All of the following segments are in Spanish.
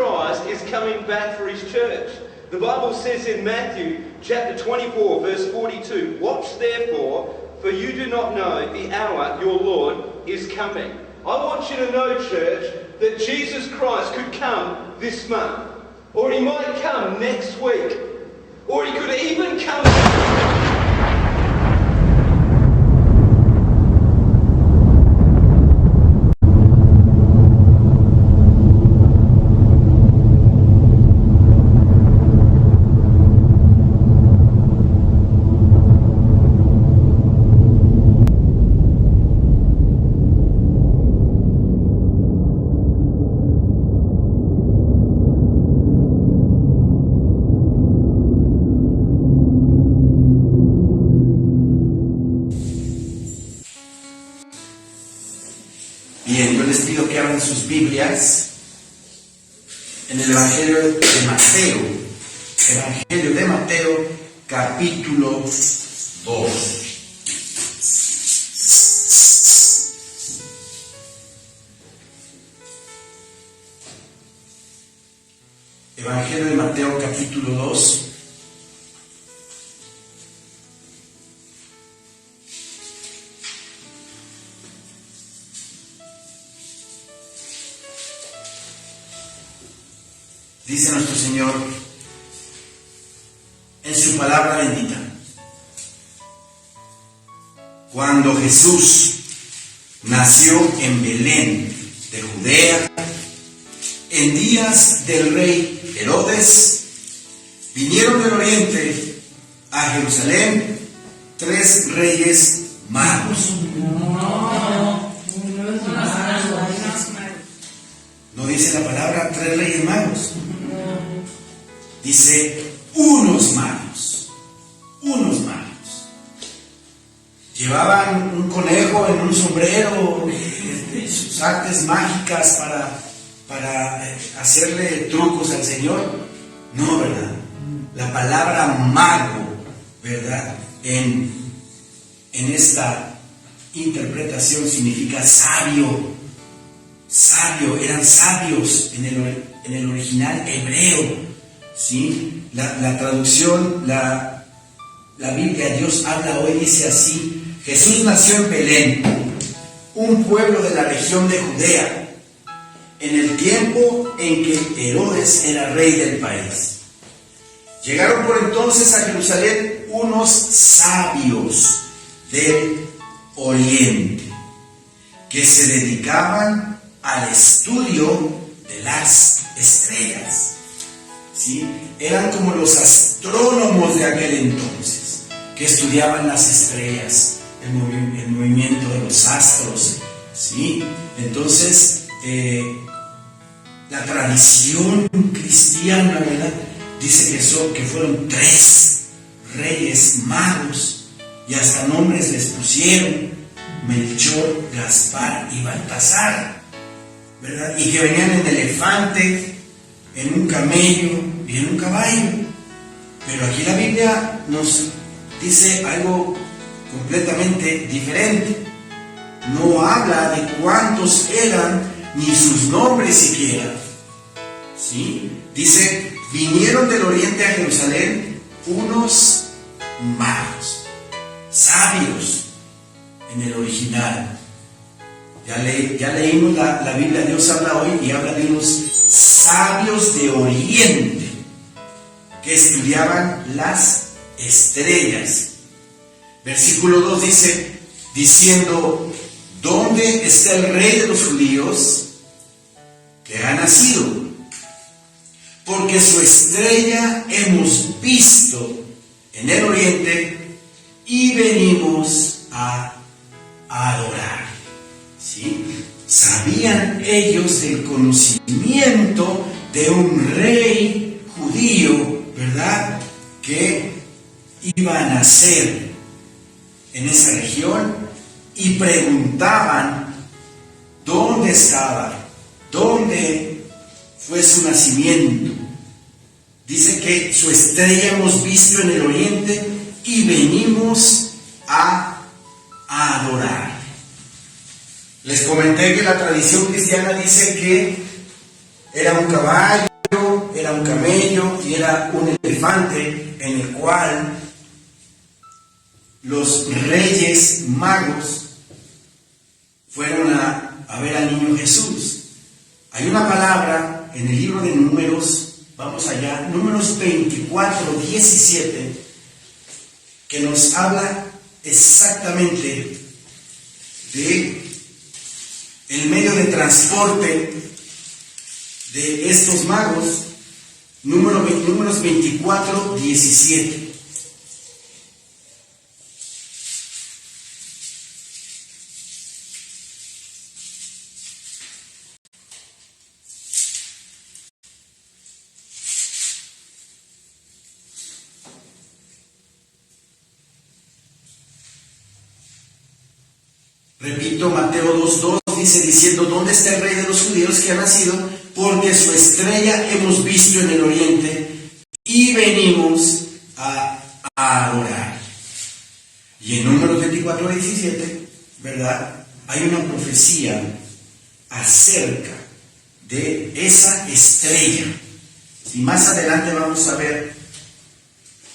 Christ is coming back for his church. The Bible says in Matthew chapter 24, verse 42, "Watch therefore, for you do not know the hour your Lord is coming." I want you to know, church, that Jesus Christ could come this month, or he might come next week, or he could even come. Bien, yo les pido que abran sus Biblias en el Evangelio de Mateo, capítulo 2. Evangelio de Mateo, capítulo 2. Dice nuestro Señor en su palabra bendita: cuando Jesús nació en Belén de Judea, en días del rey Herodes, vinieron del oriente a Jerusalén 3 reyes magos. No dice la palabra 3 reyes magos. Dice unos magos. Llevaban un conejo en un sombrero, sus artes mágicas para hacerle trucos al Señor. No, ¿verdad? La palabra mago, ¿verdad? En esta interpretación significa sabio. Eran sabios en el original hebreo. ¿Sí? La traducción, la Biblia, Dios habla hoy, dice así: Jesús nació en Belén, un pueblo de la región de Judea, en el tiempo en que Herodes era rey del país. Llegaron por entonces a Jerusalén unos sabios del oriente, que se dedicaban al estudio de las estrellas. ¿Sí? Eran como los astrónomos de aquel entonces, que estudiaban las estrellas, el movimiento de los astros. ¿Sí? Entonces, la tradición cristiana, ¿verdad?, dice que fueron 3 reyes magos, y hasta nombres les pusieron: Melchor, Gaspar y Baltasar, ¿verdad? Y que venían en elefante, en un camello y en un caballo. Pero aquí la Biblia nos dice algo completamente diferente. No habla de cuántos eran, ni sus nombres siquiera. ¿Sí? Dice: vinieron del oriente a Jerusalén unos magos, sabios en el original. Ya leímos la Biblia. Dios habla hoy y habla de unos sabios de oriente que estudiaban las estrellas. Versículo 2 dice, diciendo: ¿dónde está el rey de los judíos que ha nacido? Porque su estrella hemos visto en el oriente y venimos a adorar. ¿Sí? Sabían ellos del conocimiento de un rey judío, ¿verdad?, que iba a nacer en esa región, y preguntaban dónde estaba, dónde fue su nacimiento. Dice que su estrella hemos visto en el oriente y venimos a adorar. Les comenté que la tradición cristiana dice que era un caballo un camello y era un elefante en el cual los reyes magos fueron a ver al niño Jesús. Hay una palabra en el libro de Números, vamos allá, Números 24, 17, que nos habla exactamente de el medio de transporte de estos magos. Números 24, 17. Repito, Mateo 2:2 dice diciendo: ¿dónde está el rey de los judíos que ha nacido? Porque su estrella hemos visto en el oriente y venimos a adorar. Y en Números 24:17, ¿verdad? Hay una profecía acerca de esa estrella. Y más adelante vamos a ver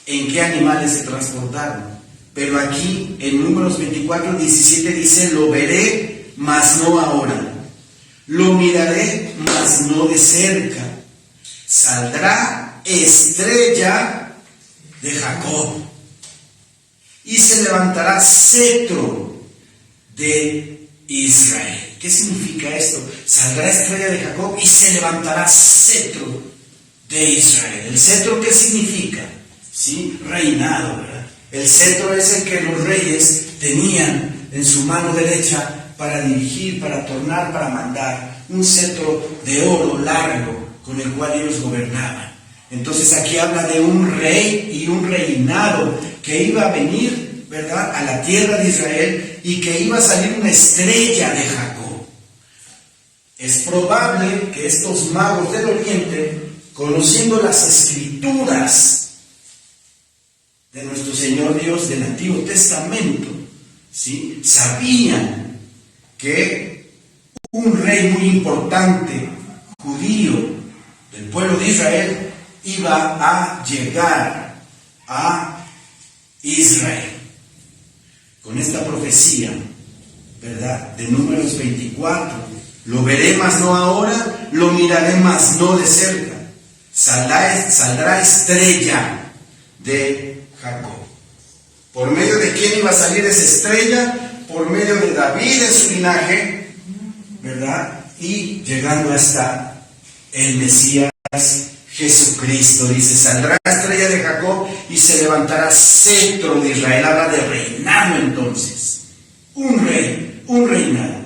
en qué animales se transportaron. Pero aquí en Números 24:17 dice: lo veré, mas no ahora. Lo miraré, mas no de cerca. Saldrá estrella de Jacob y se levantará cetro de Israel. ¿Qué significa esto? Saldrá estrella de Jacob y se levantará cetro de Israel. ¿El cetro qué significa? ¿Sí? Reinado, ¿verdad? El cetro es el que los reyes tenían en su mano derecha para dirigir, para tornar, para mandar. Un cetro de oro largo con el cual ellos gobernaban. Entonces aquí habla de un rey y un reinado que iba a venir, ¿verdad?, a la tierra de Israel y que iba a salir una estrella de Jacob. Es probable que estos magos del oriente, conociendo las escrituras de nuestro Señor Dios del Antiguo Testamento, ¿sí?, sabían que un rey muy importante, judío, del pueblo de Israel, iba a llegar a Israel. Con esta profecía, ¿verdad?, de Números 24, lo veré, mas no ahora, lo miraré, mas no de cerca. Saldrá estrella de Jacob. ¿Por medio de quién iba a salir esa estrella? Por medio de David en su linaje, ¿verdad? Y llegando hasta el Mesías Jesucristo. Dice: saldrá estrella de Jacob y se levantará cetro de Israel. Habla de reinado entonces. Un rey, un reinado.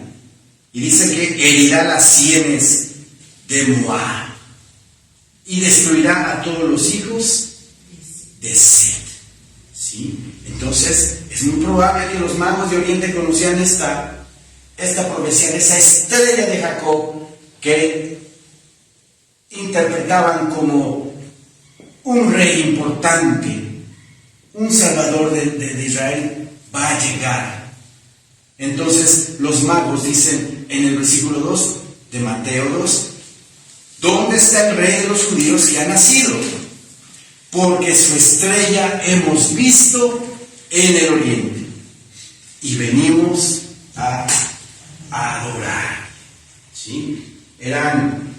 Y dice que herirá las sienes de Moab y destruirá a todos los hijos de Set. ¿Sí? Entonces es muy probable que los magos de Oriente conocían esta profecía de esa estrella de Jacob, que interpretaban como un rey importante, un salvador de Israel va a llegar. Entonces los magos dicen en el versículo 2 de Mateo 2: ¿dónde está el rey de los judíos que ha nacido? Porque su estrella hemos visto en el oriente y venimos a adorar. ¿Sí? Eran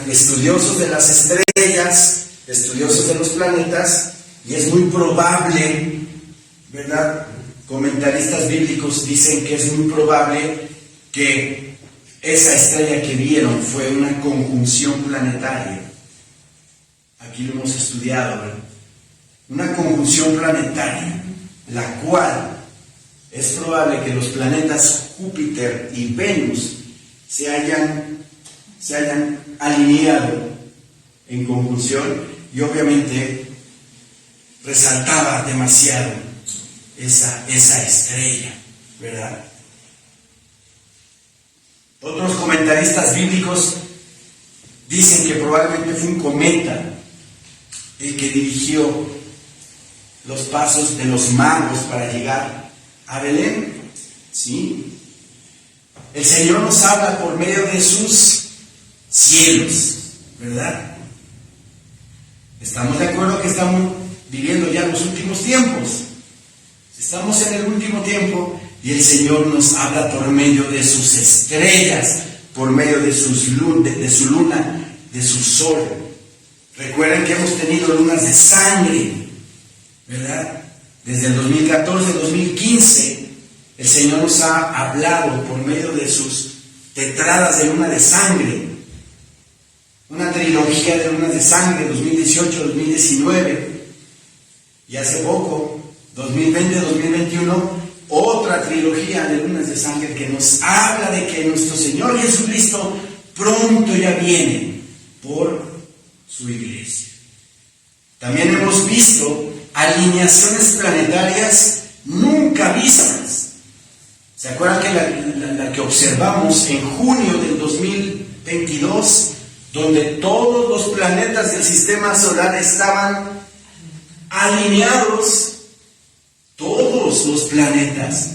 estudiosos de las estrellas, estudiosos de los planetas, y es muy probable, ¿verdad? Comentaristas bíblicos dicen que es muy probable que esa estrella que vieron fue una conjunción planetaria. Aquí lo hemos estudiado, ¿verdad? Una conjunción planetaria, la cual es probable que los planetas Júpiter y Venus se hayan alineado en conjunción, y obviamente resaltaba demasiado esa estrella, ¿verdad? Otros comentaristas bíblicos dicen que probablemente fue un cometa el que dirigió los pasos de los magos para llegar a Belén. ¿Sí? El Señor nos habla por medio de sus cielos, ¿verdad? Estamos de acuerdo que estamos viviendo ya los últimos tiempos. Estamos en el último tiempo y el Señor nos habla por medio de sus estrellas, por medio de su luna, de su sol. Recuerden que hemos tenido lunas de sangre, ¿verdad? Desde el 2014, 2015, el Señor nos ha hablado por medio de sus tetradas de luna de sangre. Una trilogía de lunas de sangre, 2018, 2019. Y hace poco, 2020, 2021, otra trilogía de lunas de sangre que nos habla de que nuestro Señor Jesucristo pronto ya viene por su iglesia. También hemos visto alineaciones planetarias nunca vistas. ¿Se acuerdan que la que observamos en junio del 2022, donde todos los planetas del sistema solar estaban alineados? Todos los planetas.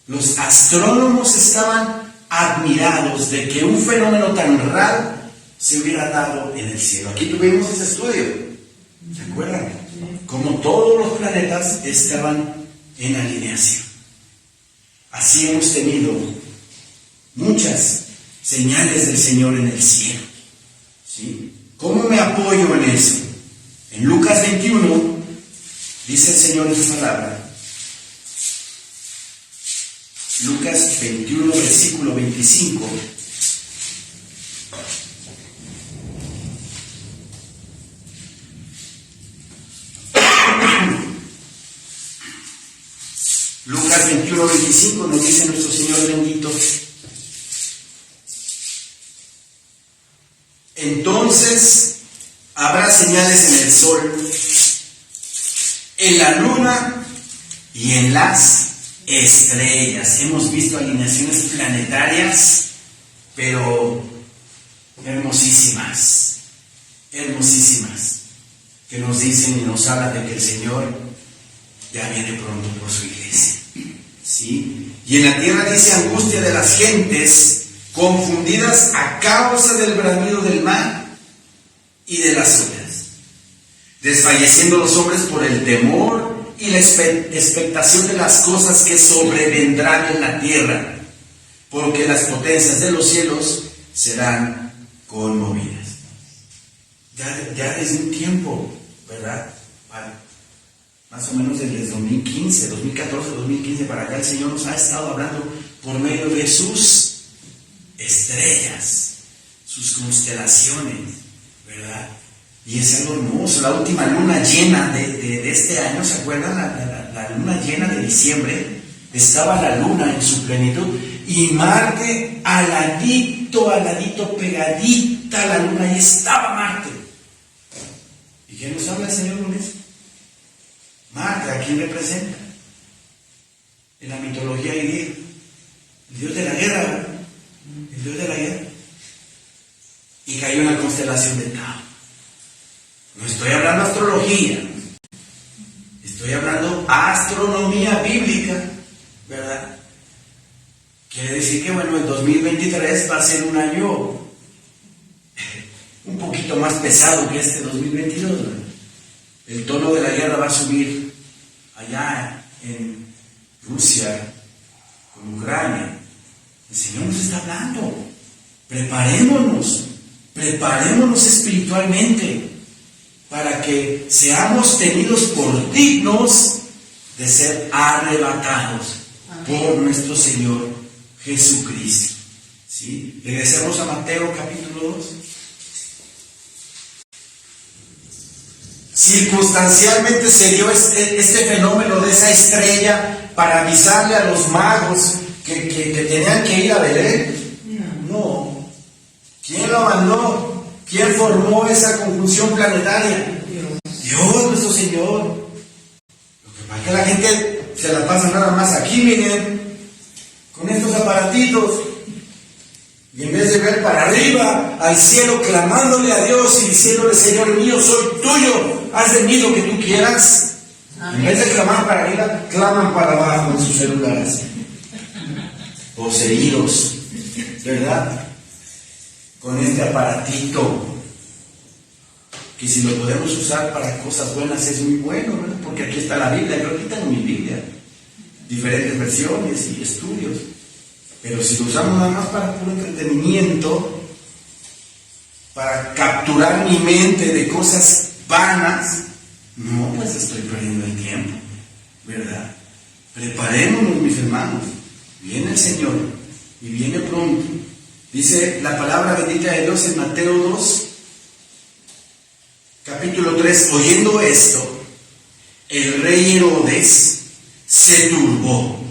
Los astrónomos estaban admirados de que un fenómeno tan raro se hubiera dado en el cielo. Aquí tuvimos ese estudio. ¿Se acuerdan? Como todos los planetas estaban en alineación. Así hemos tenido muchas señales del Señor en el cielo. ¿Sí? ¿Cómo me apoyo en eso? En Lucas 21 dice el Señor en su palabra. Lucas 21, versículo 25. Lucas 21, 25 nos dice nuestro Señor bendito. Entonces habrá señales en el sol, en la luna y en las estrellas. Hemos visto alineaciones planetarias, pero hermosísimas, hermosísimas, que nos dicen y nos hablan de que el Señor ya viene pronto por su iglesia. ¿Sí? Y en la tierra dice angustia de las gentes, confundidas a causa del bramido del mar y de las olas, desfalleciendo los hombres por el temor y la expectación de las cosas que sobrevendrán en la tierra, porque las potencias de los cielos serán conmovidas. Ya desde un tiempo, ¿verdad? Más o menos desde 2015, 2014, 2015 para acá, el Señor nos ha estado hablando por medio de sus estrellas, sus constelaciones, ¿verdad? Y es algo hermoso. La última luna llena de este año, ¿se acuerdan? La luna llena de diciembre, estaba la luna en su plenitud y Marte al ladito, pegadita a la luna, y estaba Marte. ¿Y qué nos habla el Señor con eso? Marte, ¿a quién representa? En la mitología griega, el dios de la guerra, ¿verdad? El dios de la guerra. Y cayó en la constelación de Tao. No estoy hablando de astrología, estoy hablando astronomía bíblica, ¿verdad? Quiere decir que, bueno, el 2023 va a ser un año un poquito más pesado que este 2022, ¿verdad? El tono de la guerra va a subir allá en Rusia, con Ucrania. El Señor nos está hablando. Preparémonos espiritualmente para que seamos tenidos por dignos de ser arrebatados por nuestro Señor Jesucristo. ¿Sí? Regresemos a Mateo capítulo 2. Circunstancialmente se dio este fenómeno de esa estrella para avisarle a los magos que tenían que ir a Belén. No. ¿Quién lo mandó? ¿Quién formó esa conjunción planetaria? Dios, nuestro Señor. Lo que pasa es que la gente se la pasa nada más aquí, miren, con estos aparatitos. Y en vez de ver para arriba, al cielo, clamándole a Dios y diciéndole: Señor mío, soy tuyo, haz de mí lo que tú quieras. Amén. En vez de clamar para arriba, claman para abajo en sus celulares. Poseídos, ¿verdad? Con este aparatito. que si lo podemos usar para cosas buenas es muy bueno, ¿verdad? Porque aquí está la Biblia, yo aquí tengo mi Biblia, diferentes versiones y estudios, pero si lo usamos nada más para puro entretenimiento, para capturar mi mente de cosas vanas, no, pues estoy perdiendo el tiempo, ¿verdad? Preparémonos, mis hermanos, viene el Señor y viene pronto. Dice la palabra bendita de Dios en Mateo 2, capítulo 3, oyendo esto, el rey Herodes se turbó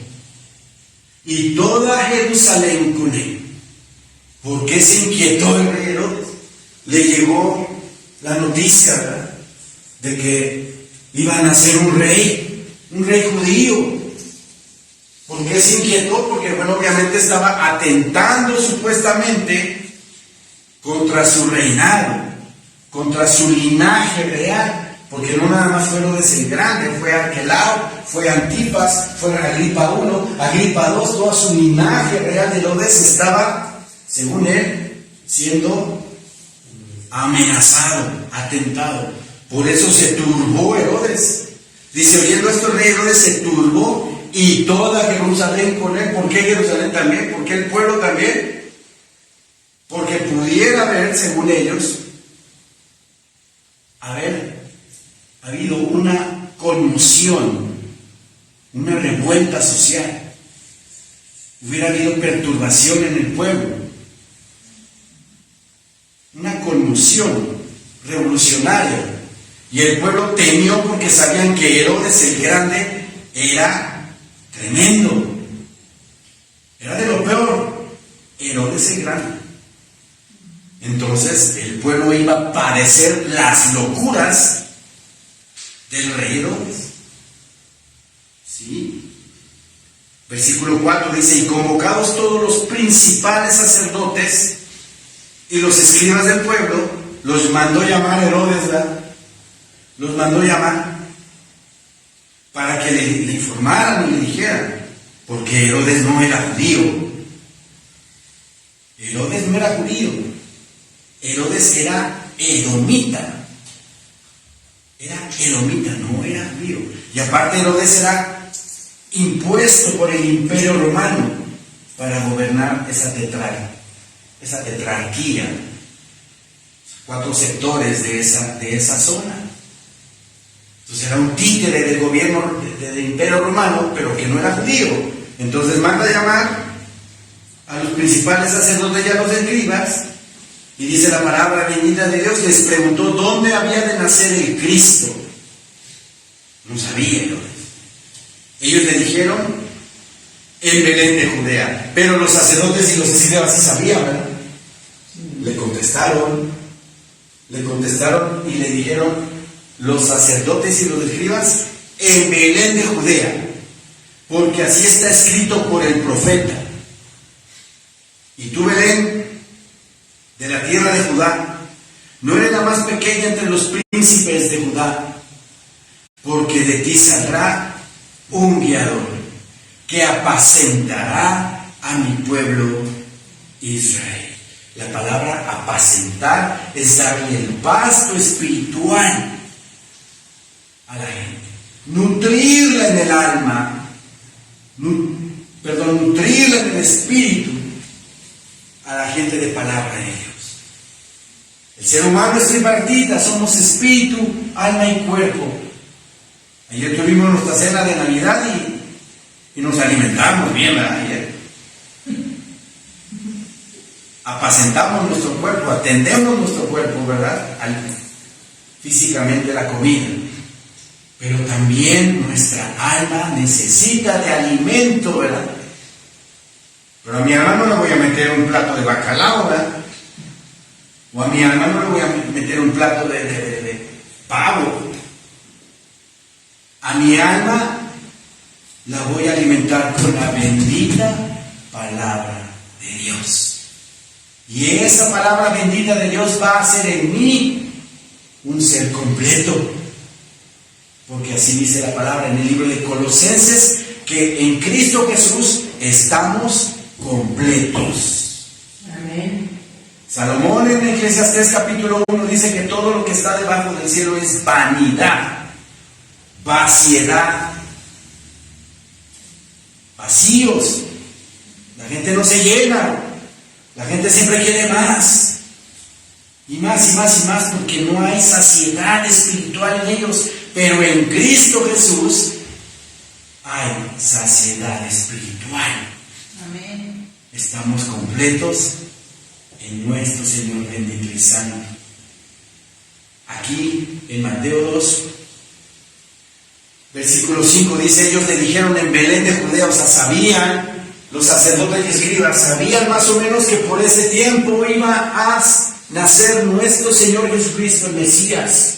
y toda Jerusalén con él. ¿Por qué se inquietó el rey Herodes? Le llegó la noticia, ¿verdad?, de que iban a ser un rey judío. ¿Por qué se inquietó? Porque, bueno, obviamente estaba atentando supuestamente contra su reinado, contra su linaje real, porque no nada más fue Herodes el Grande, fue Arquelao, fue Antipas, fue Agripa I, Agripa II, todo su linaje real de Herodes estaba, según él, siendo amenazado, atentado. Por eso se turbó Herodes. Dice, oyendo esto, el rey Herodes se turbó y toda Jerusalén con él. ¿Por qué Jerusalén también? ¿Por qué el pueblo también? Porque pudiera haber, según ellos, haber habido una conmoción, una revuelta social. Hubiera habido perturbación en el pueblo, una conmoción revolucionaria. Y el pueblo temió porque sabían que Herodes el Grande era tremendo. Era de lo peor, Herodes el Grande. Entonces el pueblo iba a padecer las locuras del rey Herodes. ¿Sí? Versículo 4 dice, y convocados todos los principales sacerdotes y los escribas del pueblo, los mandó llamar Herodes, ¿verdad? Los mandó llamar para que le informaran y le dijeran, porque Herodes no era judío. Herodes no era judío. Herodes era edomita. Era edomita, no era judío. Y aparte Herodes era impuesto por el Imperio Romano para gobernar esa tetrarquía, 4 sectores de esa zona. Entonces era un títere del gobierno del Imperio Romano, pero que no era judío. Entonces manda a llamar a los principales sacerdotes y a los escribas, y dice la palabra bendita de Dios, les preguntó dónde había de nacer el Cristo. No sabía Herodes. Ellos le dijeron, en Belén de Judea. Pero los sacerdotes y los escribas sí sabían, ¿verdad? Le contestaron y le dijeron, los sacerdotes y los escribas, en Belén de Judea, porque así está escrito por el profeta. Y tú, Belén, de la tierra de Judá, no eres la más pequeña entre los príncipes de Judá, porque de ti saldrá un guiador que apacentará a mi pueblo Israel. La palabra apacentar es darle el pasto espiritual a la gente, nutrirla en el alma, nutrirla en el espíritu a la gente de palabra de Dios. El ser humano es tripartita, somos espíritu, alma y cuerpo. Ayer tuvimos nuestra cena de Navidad y nos alimentamos bien, ¿verdad? Ayer apacentamos nuestro cuerpo, atendemos nuestro cuerpo, ¿verdad? Físicamente la comida. Pero también nuestra alma necesita de alimento, ¿verdad? Pero a mi alma no le voy a meter un plato de bacalao, ¿verdad? O a mi alma no le voy a meter un plato de pavo. A mi alma la voy a alimentar con la bendita palabra de Dios. Y esa palabra bendita de Dios va a hacer en mí un ser completo. Porque así dice la palabra en el libro de Colosenses, que en Cristo Jesús estamos completos. Amén. Salomón en Eclesiastés capítulo 1 dice que todo lo que está debajo del cielo es vanidad, vaciedad, vacíos. La gente no se llena, la gente siempre quiere más. Y más y más y más, porque no hay saciedad espiritual en ellos. Pero en Cristo Jesús hay saciedad espiritual. Amén. Estamos completos en nuestro Señor bendito y santo. Aquí en Mateo 2, versículo 5 dice: ellos le dijeron en Belén de Judea, o sea, sabían, los sacerdotes y escribas, sabían más o menos que por ese tiempo iba a nacer nuestro Señor Jesucristo, el Mesías.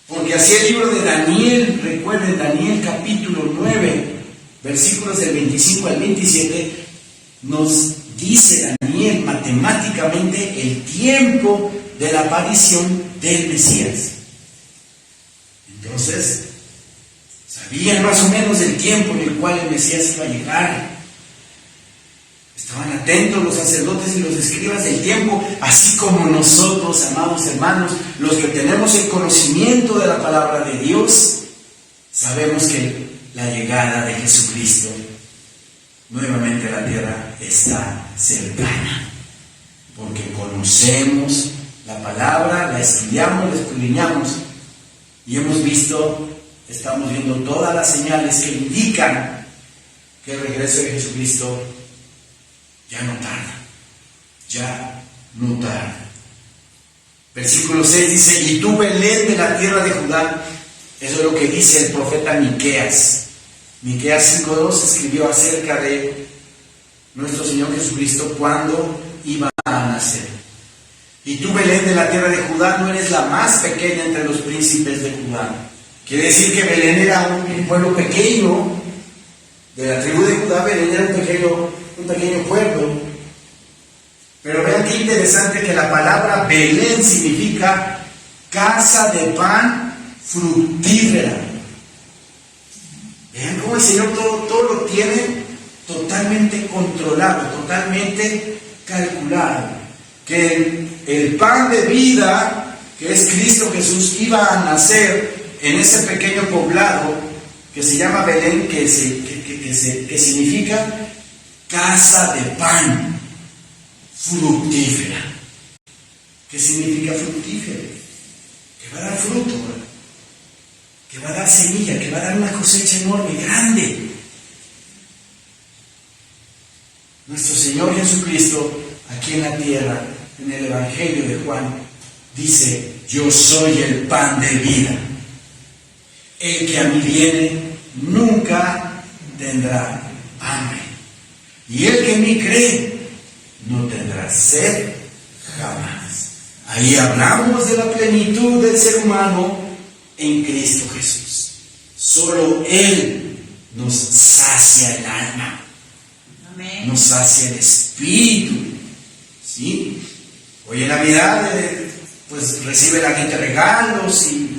Porque así el libro de Daniel, recuerden, Daniel capítulo 9, versículos del 25 al 27, nos dice Daniel matemáticamente el tiempo de la aparición del Mesías. Entonces, sabían más o menos el tiempo en el cual el Mesías iba a llegar. Estaban atentos los sacerdotes y los escribas del tiempo, así como nosotros, amados hermanos, los que tenemos el conocimiento de la palabra de Dios, sabemos que la llegada de Jesucristo nuevamente a la tierra está cercana, porque conocemos la palabra, la estudiamos, la escudriñamos y hemos visto, estamos viendo todas las señales que indican que el regreso de Jesucristo ya no tarda, ya no tarda. Versículo 6 dice: y tú, Belén de la tierra de Judá, eso es lo que dice el profeta Miqueas. Miqueas 5:2 escribió acerca de nuestro Señor Jesucristo cuando iba a nacer. Y tú, Belén de la tierra de Judá, no eres la más pequeña entre los príncipes de Judá. Quiere decir que Belén era un pueblo pequeño, de la tribu de Judá. Belén era un pequeño pueblo. Pero vean qué interesante que la palabra Belén significa casa de pan fructífera. Vean cómo el Señor todo lo tiene totalmente controlado, totalmente calculado. Que el pan de vida, que es Cristo Jesús, iba a nacer en ese pequeño poblado que se llama Belén, que significa casa de pan fructífera. ¿Qué significa fructífera? Que va a dar fruto, ¿verdad? Que va a dar semilla, que va a dar una cosecha enorme, grande. Nuestro Señor Jesucristo, aquí en la tierra, en el Evangelio de Juan, dice: yo soy el pan de vida. El que a mí viene nunca tendrá hambre. Y el que en mí cree no tendrá sed jamás. Ahí hablamos de la plenitud del ser humano en Cristo Jesús. Solo Él nos sacia el alma. Amén. Nos sacia el espíritu. ¿Sí? Hoy en Navidad pues recibe la gente regalos y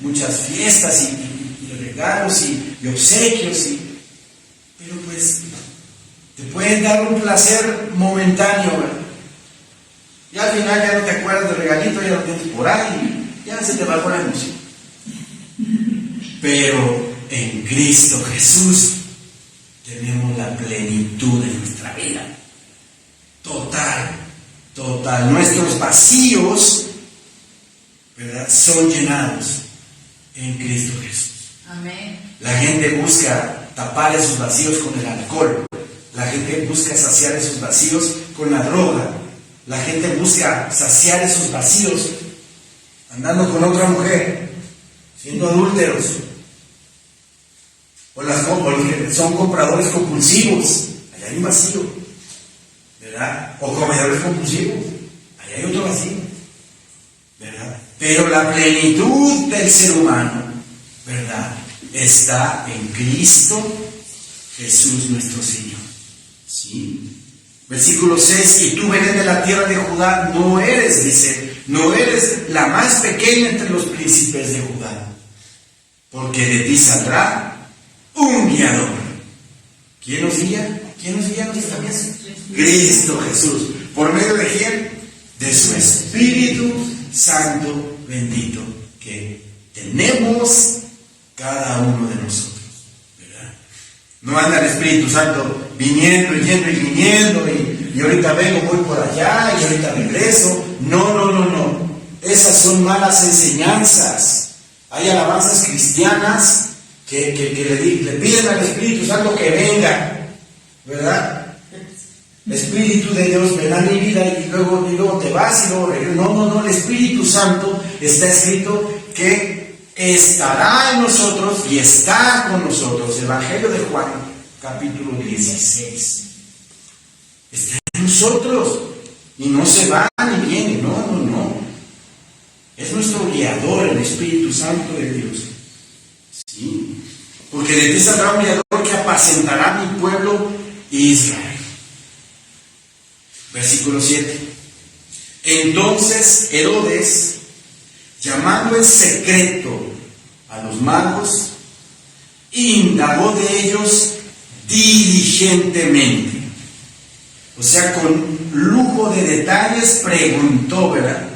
muchas fiestas y regalos y obsequios, pero pues te pueden dar un placer momentáneo, ¿verdad? Y al final ya no te acuerdas del regalito, ya lo tienes por ahí, ya se te bajó la emoción. Pero en Cristo Jesús tenemos la plenitud de nuestra vida. Total. Nuestros vacíos, ¿verdad?, son llenados en Cristo Jesús. Amén. La gente busca tapar esos vacíos con el alcohol. La gente busca saciar esos vacíos con la droga. La gente busca saciar esos vacíos andando con otra mujer, siendo adúlteros. O los que son compradores compulsivos. Allá hay un vacío, ¿verdad? O comedores compulsivos. Allá hay otro vacío, ¿verdad? Pero la plenitud del ser humano, ¿verdad?, está en Cristo Jesús nuestro Señor. ¿Sí? Versículo 6: y tú, Belén de la tierra de Judá, no eres la más pequeña entre los príncipes de Judá, porque de ti saldrá un guiador. ¿Quién nos guía? ¿Quién nos guía? Cristo Jesús. ¿Por medio de quién? De su Espíritu Santo bendito que tenemos cada uno de nosotros, ¿verdad? No anda el Espíritu Santo viniendo y yendo y viniendo y ahorita vengo, voy por allá y ahorita regreso. No. Esas son malas enseñanzas. Hay alabanzas cristianas que le piden al Espíritu Santo que venga, ¿verdad? Espíritu de Dios, ven a mi vida y luego te vas y luego regresas. No, el Espíritu Santo está escrito que estará en nosotros y está con nosotros. Evangelio de Juan, capítulo 16. Está en nosotros y no se va ni viene, no. Es nuestro guiador, el Espíritu Santo de Dios. Sí, porque de ti saldrá un guiador que apacentará mi pueblo Israel. Versículo 7. Entonces Herodes, llamando en secreto a los magos, indagó de ellos diligentemente. O sea, con lujo de detalles preguntó, ¿verdad?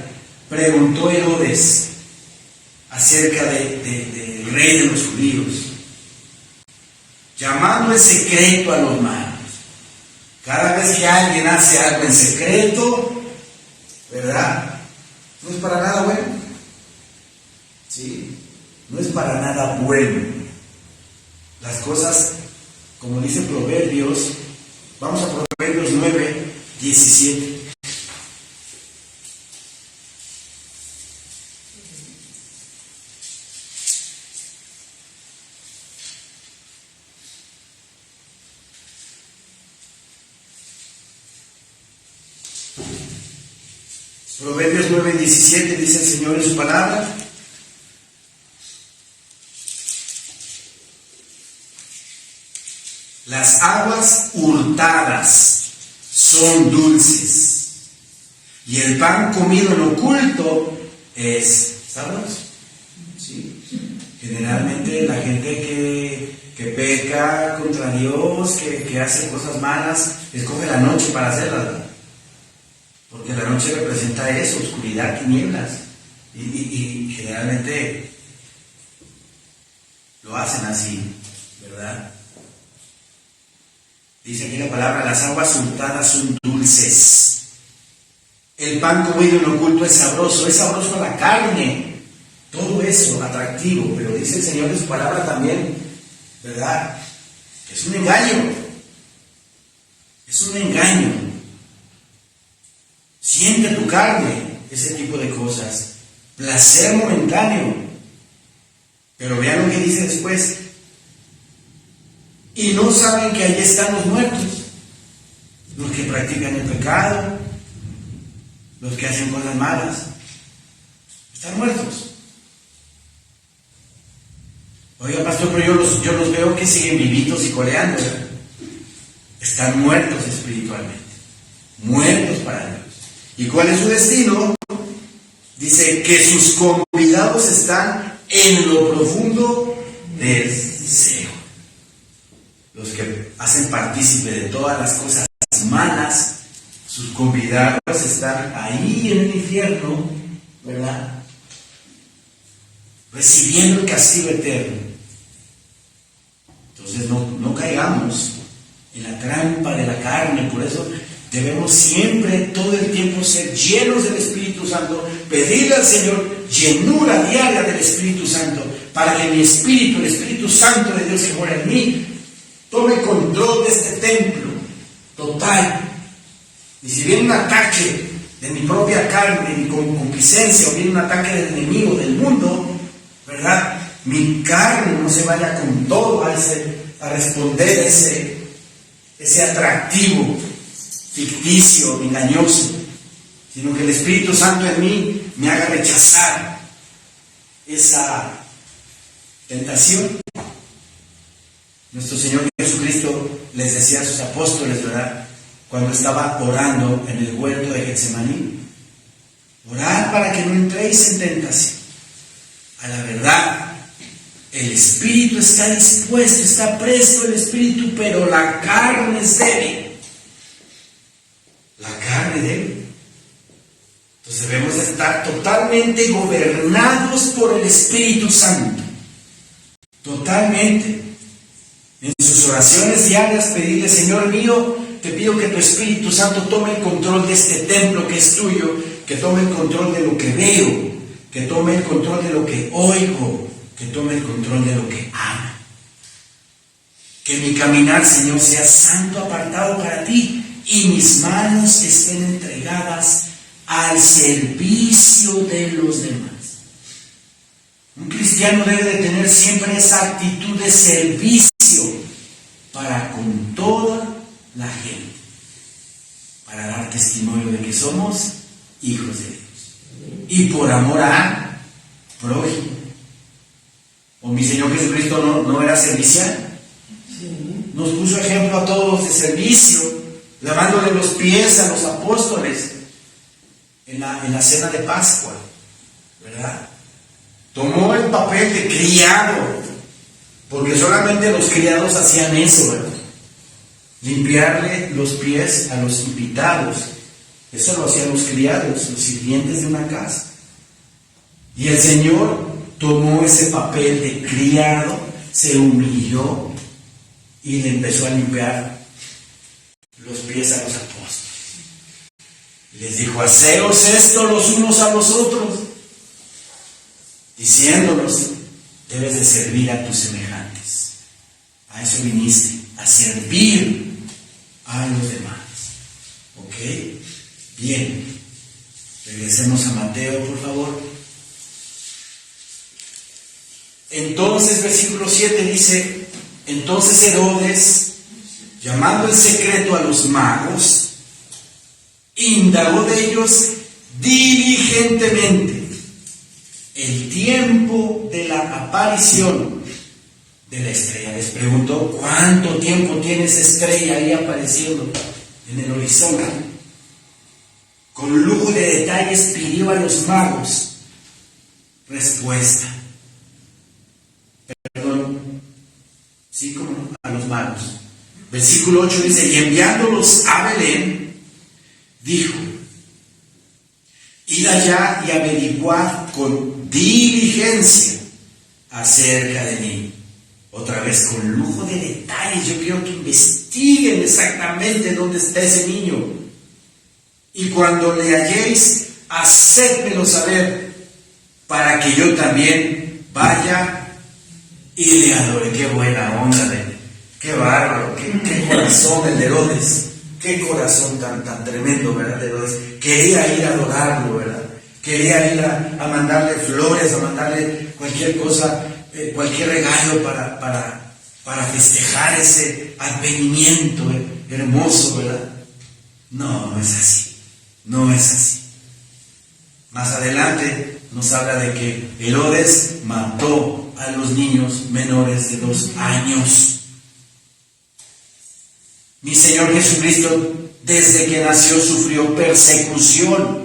Preguntó Herodes acerca del rey de los judíos, llamando en secreto a los magos. Cada vez que alguien hace algo en secreto, ¿verdad? No es para nada bueno. Sí, no es para nada bueno. Las cosas, como dice Proverbios, vamos a Proverbios 9, 17. Proverbios 9, 17 dice el Señor en su palabra: las aguas hurtadas son dulces, y el pan comido en oculto es sabroso. ¿Sí? Generalmente la gente que peca contra Dios, que hace cosas malas, escoge la noche para hacerlas, ¿verdad? Porque la noche representa eso, oscuridad, tinieblas. Y generalmente lo hacen así, ¿verdad? Dice aquí la palabra: las aguas hurtadas son dulces. El pan comido en oculto es sabroso la carne. Todo eso atractivo, pero dice el Señor en su palabra también, ¿verdad? Es un engaño. Es un engaño. Siente tu carne, ese tipo de cosas. Placer momentáneo. Pero vean lo que dice después. Y no saben que allí están los muertos, los que practican el pecado, los que hacen cosas malas. Están muertos. Oiga, pastor, pero yo los veo que siguen vivitos y coleando, ¿verdad? Están muertos espiritualmente, muertos para Dios. ¿Y cuál es su destino? Dice que sus convidados están en lo profundo del Seol. Los que hacen partícipe de todas las cosas malas, sus convidados están ahí en el infierno, ¿verdad? Recibiendo el castigo eterno. Entonces no caigamos en la trampa de la carne. Por eso debemos siempre, todo el tiempo, ser llenos del Espíritu Santo, pedirle al Señor llenura diaria del Espíritu Santo, para que mi espíritu, el Espíritu Santo de Dios que mora en mí, tome control de este templo total. Y si viene un ataque de mi propia carne, de mi concupiscencia, o viene un ataque del enemigo, del mundo, ¿verdad? Mi carne no se vaya con todo a responder ese atractivo ficticio, engañoso, sino que el Espíritu Santo en mí me haga rechazar esa tentación. Nuestro Señor Jesucristo les decía a sus apóstoles, ¿verdad?, cuando estaba orando en el huerto de Getsemaní: orad para que no entréis en tentación. A la verdad, el espíritu está dispuesto, está presto el espíritu, pero la carne es débil. La carne carne de Él. Entonces debemos estar totalmente gobernados por el Espíritu Santo. Totalmente. En sus oraciones diarias pedirle, Señor mío, te pido que tu Espíritu Santo tome el control de este templo que es tuyo, que tome el control de lo que veo, que tome el control de lo que oigo, que tome el control de lo que amo. Que mi caminar, Señor, sea santo, apartado para ti, y mis manos estén entregadas al servicio de los demás. Un cristiano debe de tener siempre esa actitud de servicio para con toda la gente, para dar testimonio de que somos hijos de Dios y por amor a prójimo. ¿O mi Señor Jesucristo no era servicial? Nos puso ejemplo a todos de servicio, lavándole los pies a los apóstoles en la cena de Pascua, ¿verdad? Tomó el papel de criado, porque solamente los criados hacían eso, ¿verdad? Limpiarle los pies a los invitados. Eso lo hacían los criados, los sirvientes de una casa. Y el Señor tomó ese papel de criado, se humilló y le empezó a limpiar los pies a los apóstoles. Y les dijo, haceos esto los unos a los otros, diciéndonos, debes de servir a tus semejantes. A eso viniste, a servir a los demás. ¿Ok? Bien. Regresemos a Mateo, por favor. Entonces, versículo 7 dice, entonces Herodes, llamando en secreto a los magos, indagó de ellos diligentemente el tiempo de la aparición de la estrella. Les preguntó, ¿cuánto tiempo tiene esa estrella ahí apareciendo en el horizonte? Con lujo de detalles pidió a los magos respuesta. Perdón, sí, como no, a los magos. Versículo 8 dice, y enviándolos a Belén, dijo, id allá y averiguad con diligencia acerca de mí. Otra vez con lujo de detalles, yo quiero que investiguen exactamente dónde está ese niño. Y cuando le halléis, hacedmelo saber, para que yo también vaya y le adore. Qué buena onda, qué bárbaro, qué corazón el de Herodes. Qué corazón tan tremendo, ¿verdad? De Herodes. Quería ir a adorarlo, ¿verdad? Quería ir a mandarle flores, a mandarle cualquier cosa, cualquier regalo para festejar ese advenimiento hermoso, ¿verdad? No es así. No es así. Más adelante nos habla de que Herodes mató a los niños menores de 2 años. Mi Señor Jesucristo, desde que nació, sufrió persecución.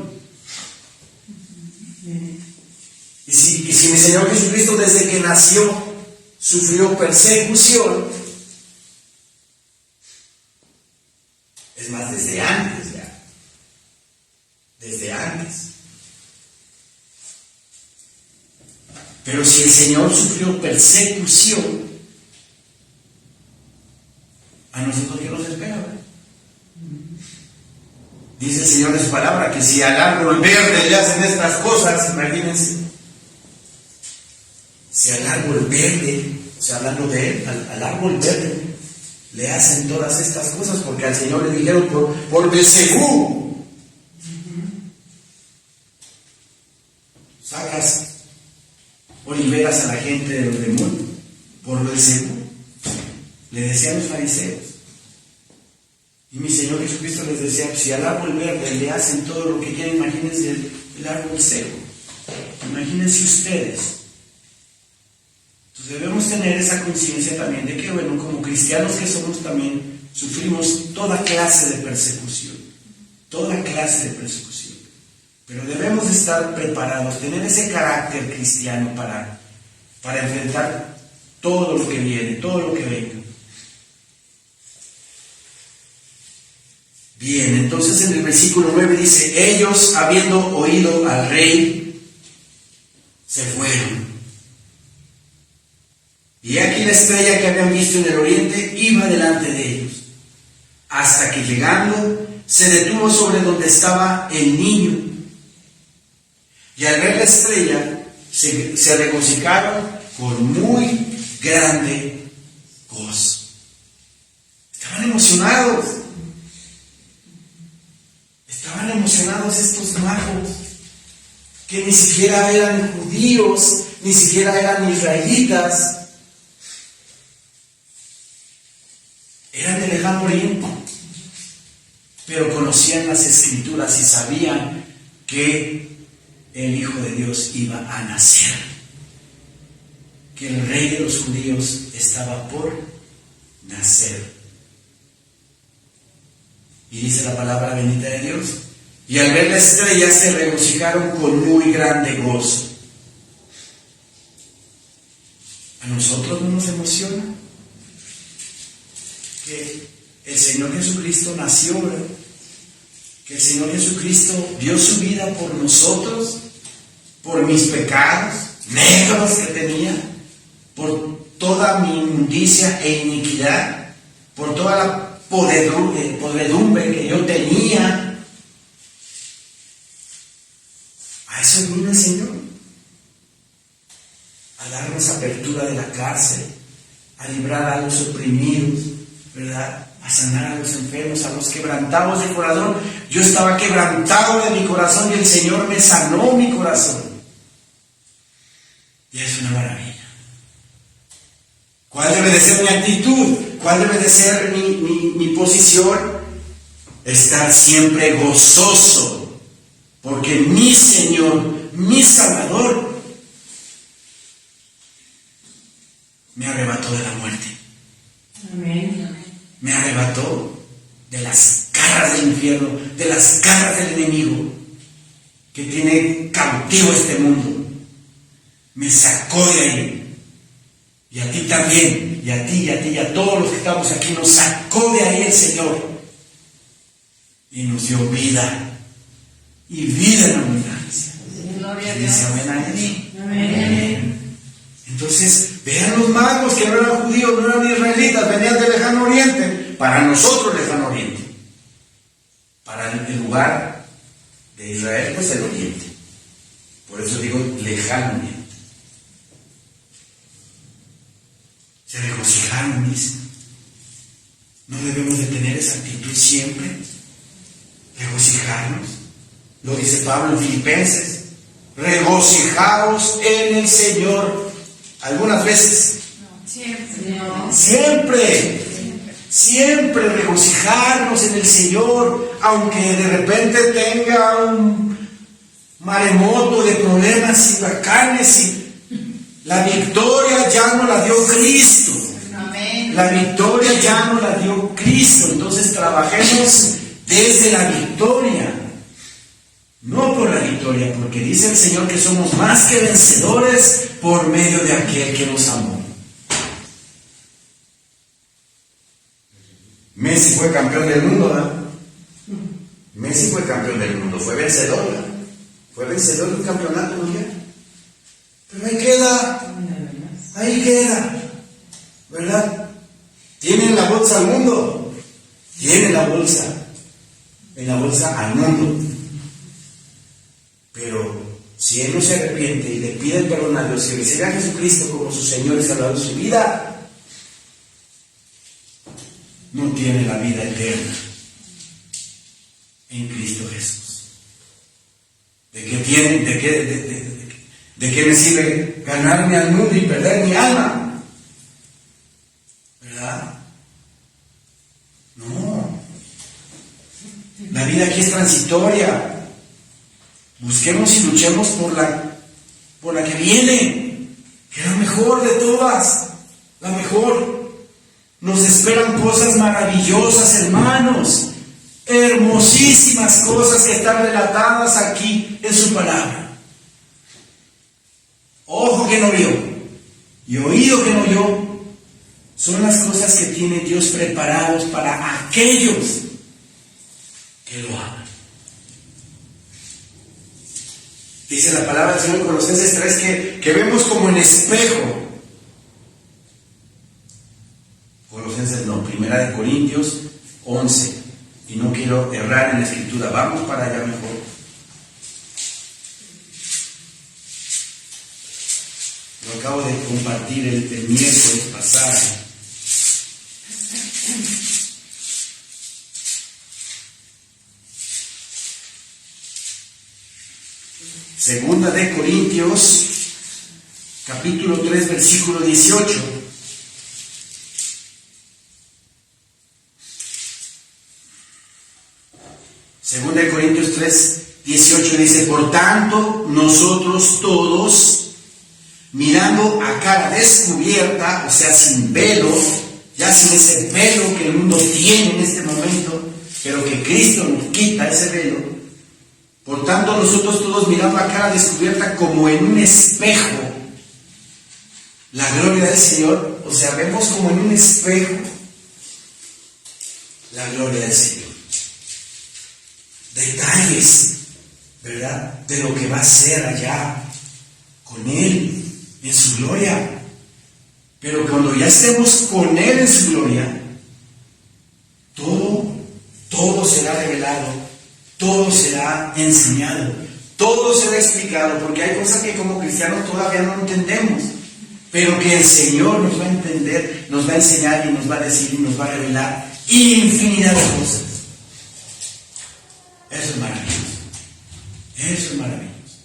Y si mi Señor Jesucristo, desde que nació, sufrió persecución, es más, desde antes ya. Desde antes. Pero si el Señor sufrió persecución, a nosotros ¿qué nos espera? Dice el Señor en su palabra que si al árbol verde le hacen estas cosas, imagínense, si al árbol verde, o sea, hablando de él, al árbol verde le hacen todas estas cosas, porque al Señor le dijeron por Beelzebú, sacas o liberas a la gente de los demonios, por Beelzebú, le decían los fariseos. Y mi Señor Jesucristo les decía, si al árbol verde le hacen todo lo que quieren, imagínense el árbol seco, imagínense ustedes. Entonces debemos tener esa conciencia también de que, bueno, como cristianos que somos también, sufrimos toda clase de persecución, pero debemos estar preparados, tener ese carácter cristiano para enfrentar todo lo que viene, todo lo que venga. Bien, entonces en el versículo 9 dice, ellos habiendo oído al rey, se fueron. Y aquí la estrella que habían visto en el oriente iba delante de ellos, hasta que llegando se detuvo sobre donde estaba el niño. Y al ver la estrella se regocijaron con muy grande gozo. Estaban emocionados. Estaban emocionados estos magos, que ni siquiera eran judíos, ni siquiera eran israelitas. Eran del lejano oriente, pero conocían las escrituras y sabían que el Hijo de Dios iba a nacer, que el Rey de los judíos estaba por nacer. Y dice la palabra bendita de Dios, y al ver la estrella se regocijaron con muy grande gozo. ¿A nosotros no nos emociona que el Señor Jesucristo nació, ¿verdad? Que el Señor Jesucristo dio su vida por nosotros, por mis pecados negros que tenía, por toda mi inmundicia e iniquidad, por toda la podredumbre que yo tenía? A eso vino el Señor, a darnos apertura de la cárcel, a librar a los oprimidos, ¿verdad? A sanar a los enfermos, a los quebrantados de corazón. Yo estaba quebrantado de mi corazón y el Señor me sanó mi corazón. Y es una maravilla. ¿Cuál debe de ser mi actitud? ¿Cuál debe de ser mi posición? Estar siempre gozoso, porque mi Señor, mi Salvador, me arrebató de la muerte. Amén. Me arrebató de las garras del infierno, de las garras del enemigo que tiene cautivo este mundo. Me sacó de ahí. Y a ti también, y a ti, y a todos los que estamos aquí, nos sacó de ahí el Señor. Y nos dio vida. Y vida en abundancia. Gloria a ¿Y Dios. dice amén a eso? Amén. Entonces, vean los magos que no eran judíos, no eran israelitas, venían del lejano oriente. Para nosotros, lejano oriente. Para el lugar de Israel, pues el oriente. Por eso digo lejano oriente. Se regocijaron, dice. No debemos de tener esa actitud siempre. Regocijarnos. Lo dice Pablo en Filipenses. Regocijaos en el Señor. Algunas veces. Siempre. No. Siempre regocijarnos en el Señor, aunque de repente tenga un maremoto de problemas y huracanes, y la victoria ya no la dio Cristo. Amén. La victoria ya no la dio Cristo. Entonces trabajemos desde la victoria, no por la victoria, porque dice el Señor que somos más que vencedores por medio de aquel que nos amó. Messi fue campeón del mundo, ¿verdad? Messi fue campeón del mundo, fue vencedor, ¿verdad? Fue vencedor del campeonato mundial. Pero ahí queda, ¿verdad? Tienen la bolsa al mundo, tienen la bolsa, en la bolsa al mundo. Pero si él no se arrepiente y le pide perdón a Dios y recibe a Jesucristo como su Señor y Salvador de su vida, no tiene la vida eterna en Cristo Jesús. ¿De qué me sirve ganarme al mundo y perder mi alma? ¿Verdad? No. La vida aquí es transitoria. Busquemos y luchemos por la que viene, que es la mejor de todas, la mejor. Nos esperan cosas maravillosas, hermanos, hermosísimas cosas que están relatadas aquí en su palabra. Ojo que no vio y oído que no oyó, son las cosas que tiene Dios preparados para aquellos que lo aman. Dice la palabra del Señor en Colosenses 3 que vemos como en espejo. Colosenses no, Primera de Corintios 11. Y no quiero errar en la escritura. Vamos para allá mejor. Lo acabo de compartir el miércoles pasado. Segunda de Corintios, capítulo 3, versículo 18. Segunda de Corintios 3, 18 dice: por tanto, nosotros todos, mirando a cara descubierta, o sea, sin velo, ya sin ese velo que el mundo tiene en este momento, pero que Cristo nos quita ese velo. Por tanto, nosotros todos mirando a cara descubierta como en un espejo la gloria del Señor, o sea, vemos como en un espejo la gloria del Señor. Detalles, ¿verdad?, de lo que va a ser allá con Él en su gloria. Pero cuando ya estemos con Él en su gloria, todo será revelado. Todo será enseñado, todo será explicado, porque hay cosas que como cristianos todavía no entendemos, pero que el Señor nos va a entender, nos va a enseñar y nos va a decir y nos va a revelar infinidad de cosas. Eso es maravilloso, eso es maravilloso.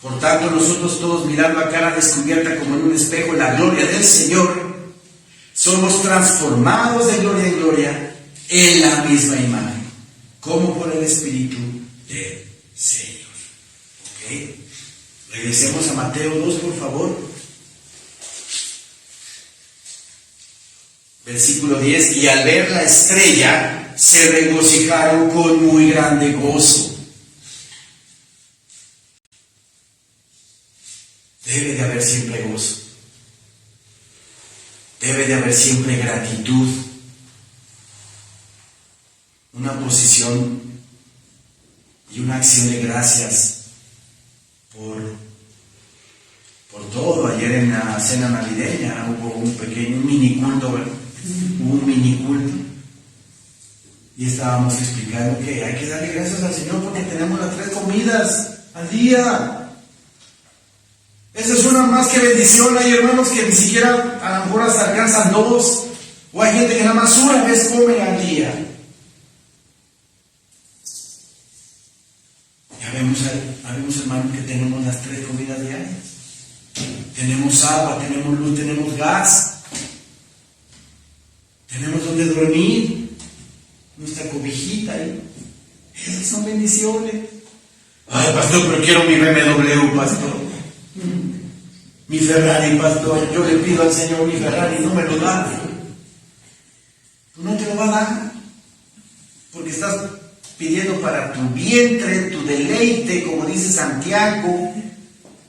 Por tanto, nosotros todos mirando a cara descubierta como en un espejo la gloria del Señor, somos transformados de gloria en gloria en la misma imagen, como por el Espíritu del Señor. ¿Ok? Regresemos a Mateo 2, por favor. Versículo 10. Y al ver la estrella, se regocijaron con muy grande gozo. Debe de haber siempre gozo. Debe de haber siempre gratitud. Una posición y una acción de gracias por todo. Ayer en la cena navideña hubo un mini culto, ¿verdad? Hubo un mini culto y estábamos explicando que hay que darle gracias al Señor porque tenemos las 3 comidas al día. Esa es una más que bendición. Hay hermanos que ni siquiera a lo mejor hasta alcanzan 2, o hay gente que nada más una vez come al día. Habemos hermanos que tenemos las 3 comidas diarias. Tenemos agua, tenemos luz, tenemos gas. Tenemos donde dormir. Nuestra cobijita ahí. Esas son bendiciones. Ay, pastor, pero quiero mi BMW, pastor. Mi Ferrari, pastor. Yo le pido al Señor mi Ferrari, no me lo da. No te lo va a dar. Porque estás pidiendo para tu vientre, tu deleite, como dice Santiago,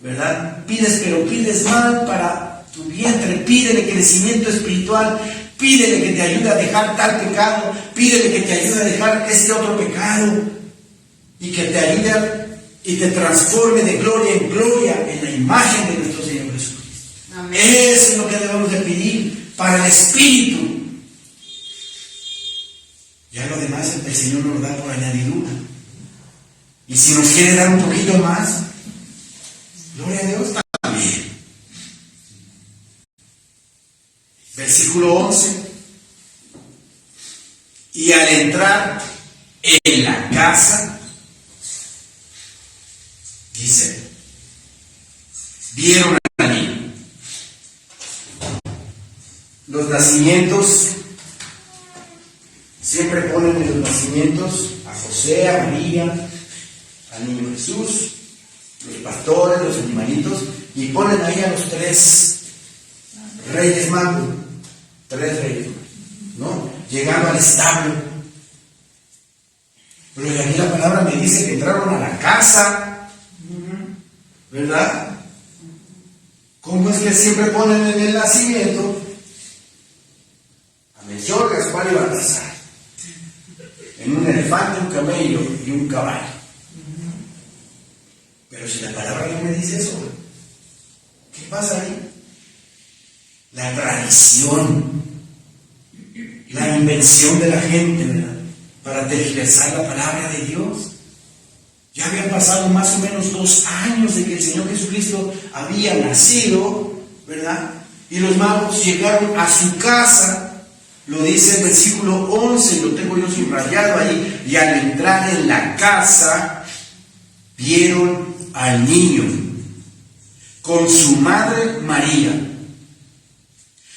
¿verdad? Pides, pero pides mal para tu vientre. Pídele crecimiento espiritual, pídele que te ayude a dejar tal pecado, pídele que te ayude a dejar este otro pecado, y que te ayude y te transforme de gloria en gloria en la imagen de nuestro Señor Jesucristo. Amén. Eso es lo que debemos de pedir para el Espíritu. Ya lo demás el Señor nos da por añadidura. Y si nos quiere dar un poquito más, gloria a Dios también. Versículo 11. Y al entrar en la casa, dice, vieron al niño. Los nacimientos, siempre ponen en los nacimientos a José, a María, al niño Jesús, los pastores, los animalitos, y ponen ahí a los 3 reyes magos, 3 reyes magos, ¿no? Llegando al establo. Pero aquí la palabra me dice que entraron a la casa, ¿verdad? ¿Cómo es que siempre ponen en el nacimiento a Melchor, Gaspar y Baltasar? en un elefante, un camello y un caballo. Pero si la palabra no me dice eso, ¿qué pasa ahí? La tradición, la invención de la gente, ¿verdad?, para tergiversar la palabra de Dios. Ya habían pasado más o menos 2 años de que el Señor Jesucristo había nacido, ¿verdad? Y los magos llegaron a su casa, lo dice el versículo 11, lo tengo yo subrayado ahí, y al entrar en la casa, vieron al niño con su madre María,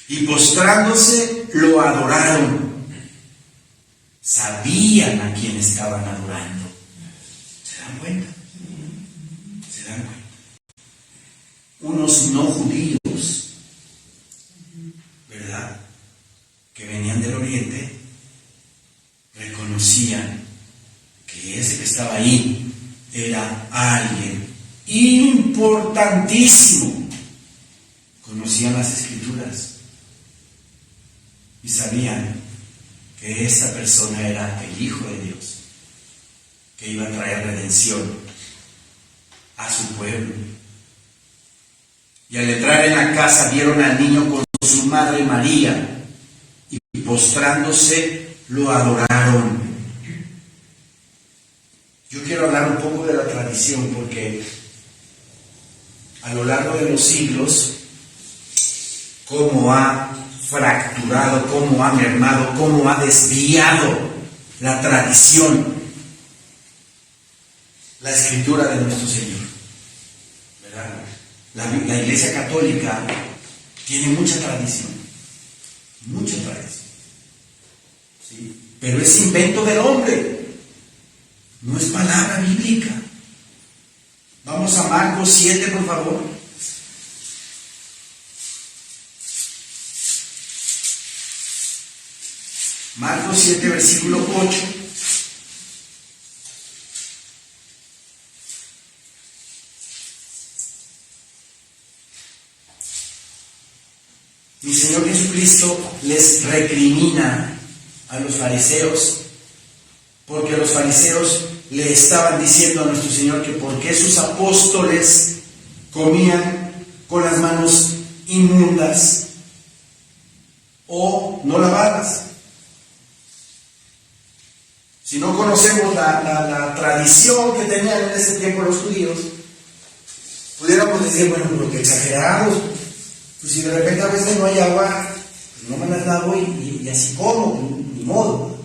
y postrándose lo adoraron. Sabían a quién estaban adorando. ¿Se dan cuenta? ¿Se dan cuenta? Unos no judíos, ¿verdad?, que venían del oriente, reconocían que ese que estaba ahí era alguien importantísimo. Conocían las Escrituras y sabían que esta persona era el Hijo de Dios, que iba a traer redención a su pueblo. Y al entrar en la casa vieron al niño con su madre María, y postrándose lo adoraron. Yo quiero hablar un poco de la tradición, porque a lo largo de los siglos, cómo ha fracturado, cómo ha mermado, cómo ha desviado la tradición, la escritura de nuestro Señor, ¿verdad? La Iglesia Católica tiene mucha tradición, ¿sí? Pero es invento del hombre, no es palabra bíblica. Vamos a Marcos 7, por favor. Marcos 7, versículo 8. Mi Señor Jesucristo les recrimina a los fariseos, porque los fariseos le estaban diciendo a nuestro Señor que por qué sus apóstoles comían con las manos inmundas o no lavadas. Si no conocemos la tradición que tenían en ese tiempo los judíos, pudiéramos decir, bueno, pero que exagerados, pues si de repente a veces no hay agua, pues no me las lavo y así como, ni modo.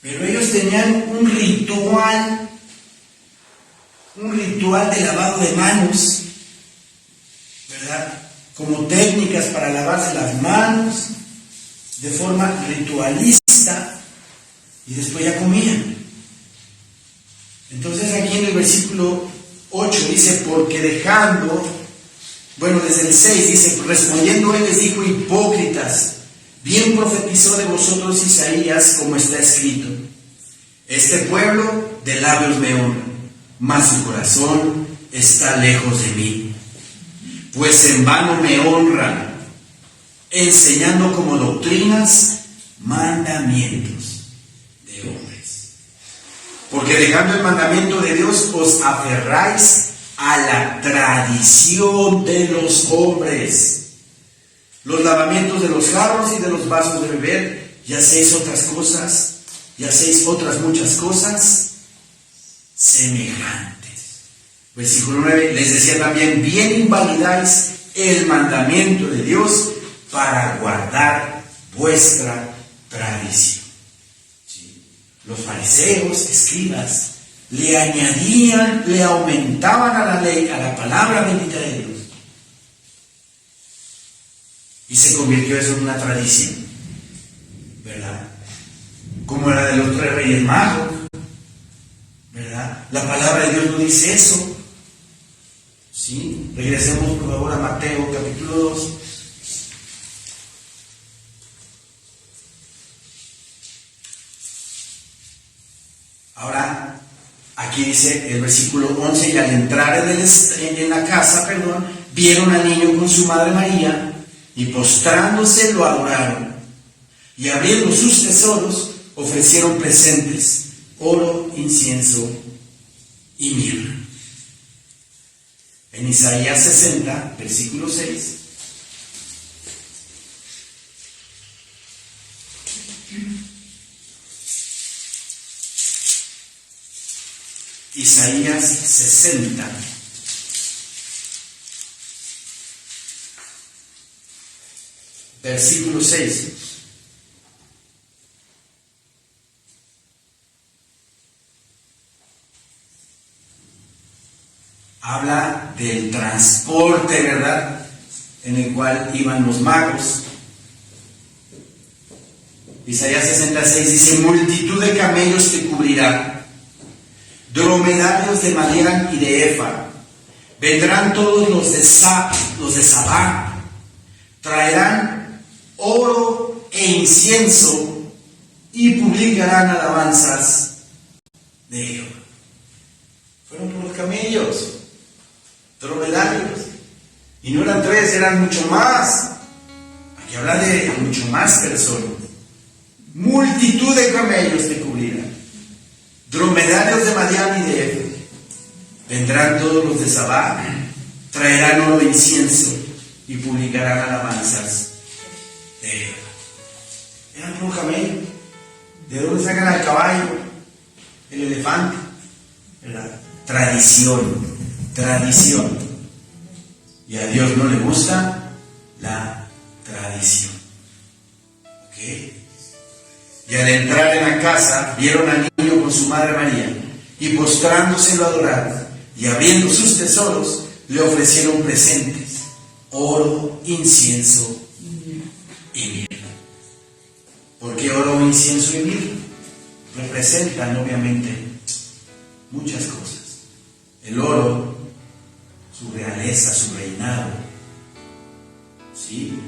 Pero ellos tenían un ritual de lavado de manos, ¿verdad?, como técnicas para lavarse las manos de forma ritualista. Y después ya comían. Entonces aquí en el versículo 8 dice, porque dejando, bueno, desde el 6 dice, respondiendo él les dijo, hipócritas, bien profetizó de vosotros Isaías, como está escrito, este pueblo de labios me honra, mas su corazón está lejos de mí, pues en vano me honran, enseñando como doctrinas mandamientos de hombres. Porque dejando el mandamiento de Dios os aferráis a la tradición de los hombres, los lavamientos de los jarros y de los vasos de beber, y hacéis otras cosas, y hacéis otras muchas cosas semejantes. Versículo 9, les decía también, bien invalidáis el mandamiento de Dios para guardar vuestra tradición. ¿Sí? Los fariseos, escribas, le añadían, le aumentaban a la ley, a la palabra bendita de Dios. Y se convirtió eso en una tradición, ¿verdad? Como la de los 3 reyes magos, ¿verdad? La palabra de Dios no dice eso. ¿Sí? Regresemos por favor a Mateo capítulo 2. Ahora, aquí dice el versículo 11, y al entrar en la casa, vieron al niño con su madre María, y postrándose lo adoraron. Y abriendo sus tesoros, ofrecieron presentes, oro, incienso y mirra. En Isaías 60, versículo 6, Isaías 60, versículo 6. Habla del transporte, ¿verdad?, en el cual iban los magos. Isaías 66 dice: multitud de camellos te cubrirá, dromedarios de Madián y de Efa. Vendrán todos los de Sabá, traerán oro e incienso y publicarán alabanzas de Jehová. Fueron por los camellos, dromedarios, y no eran 3, eran mucho más. Aquí habla de mucho más personas. Multitud de camellos te cubrirán, dromedarios de Madián y de Efa. Vendrán todos los de Sabá, traerán oro e incienso y publicarán alabanzas de Jehová. Eran por un camello. ¿De dónde sacan al caballo, el elefante? ¿Verdad? Tradición. Y a Dios no le gusta la tradición. ¿Ok? Y al entrar en la casa, vieron al niño con su madre María, y postrándose lo adoraron, y abriendo sus tesoros, le ofrecieron presentes, oro, incienso y mirra. ¿Por qué oro, incienso y mirra? Representan obviamente muchas cosas. El oro, su realeza, su reinado, ¿sí?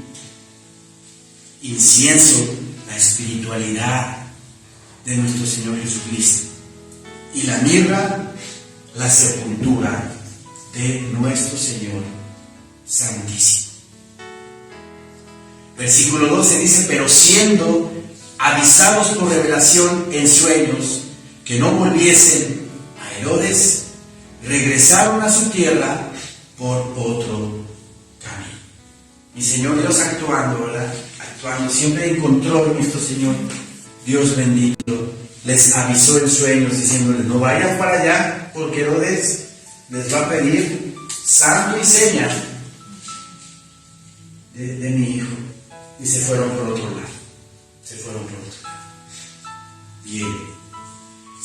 Incienso, la espiritualidad de nuestro Señor Jesucristo. Y la mirra, la sepultura de nuestro Señor Santísimo. Versículo 12 dice: pero siendo avisados por revelación en sueños que no volviesen a Herodes, regresaron a su tierra por otro camino. Mi Señor Dios actuando, ¿verdad? Actuando siempre en control, nuestro Señor Dios bendito, les avisó en sueños diciéndoles: no vayan para allá, porque Herodes les va a pedir santo y seña de mi hijo. Y se fueron por otro lado. Bien.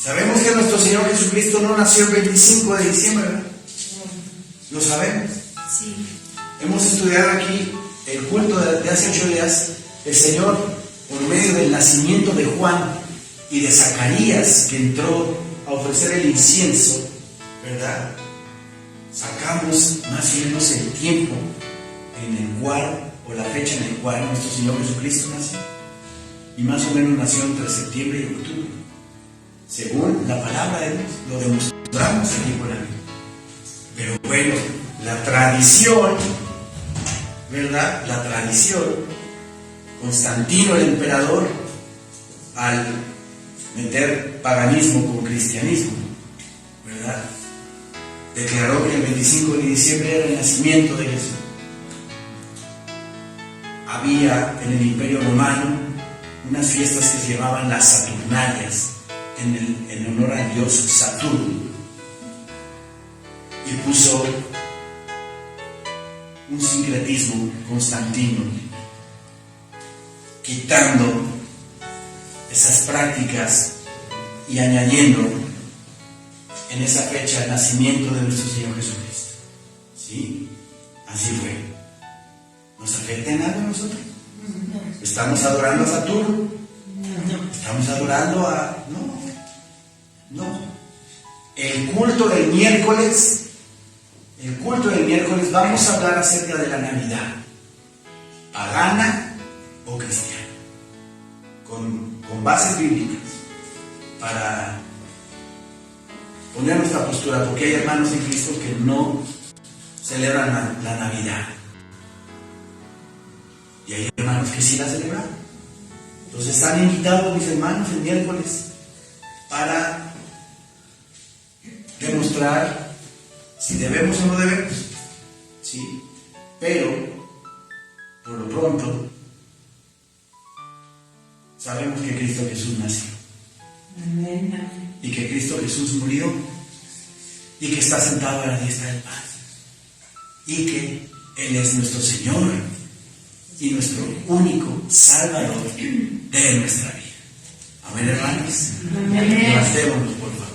Sabemos que nuestro Señor Jesucristo no nació el 25 de diciembre, ¿verdad? ¿Lo sabemos? Sí. Hemos estudiado aquí el culto de hace 8 días. El Señor, por medio del nacimiento de Juan y de Zacarías, que entró a ofrecer el incienso, ¿verdad? Sacamos más o menos el tiempo en el cual, o la fecha en la cual nuestro Señor Jesucristo nació. Y más o menos nació entre septiembre y octubre. Según la palabra de Dios, lo demostramos aquí por ahí. Pero bueno, la tradición, ¿verdad? La tradición, Constantino el emperador, al meter paganismo con cristianismo, ¿verdad?, declaró que el 25 de diciembre era el nacimiento de Jesús. Había en el Imperio Romano unas fiestas que se llamaban las Saturnalias, en honor al dios Saturno, y puso un sincretismo Constantino, quitando esas prácticas y añadiendo en esa fecha el nacimiento de nuestro Señor Jesucristo. ¿Sí? Así fue. ¿Nos afecta en algo a nosotros? ¿Estamos adorando a Saturno? ¿Estamos adorando a...? No. El culto del miércoles, vamos a hablar acerca de la Navidad, pagana o cristiana, con bases bíblicas, para poner nuestra postura, porque hay hermanos en Cristo que no celebran la Navidad, y hay hermanos que sí la celebran. Los están invitados mis hermanos el miércoles para demostrar si debemos o no debemos. ¿Sí? Pero, por lo pronto, sabemos que Cristo Jesús nació. Amén. Y que Cristo Jesús murió. Y que está sentado a la diestra del Padre. Y que Él es nuestro Señor y nuestro único Salvador de nuestra vida. Amén, hermanos. Amén. Levantémonos, por favor.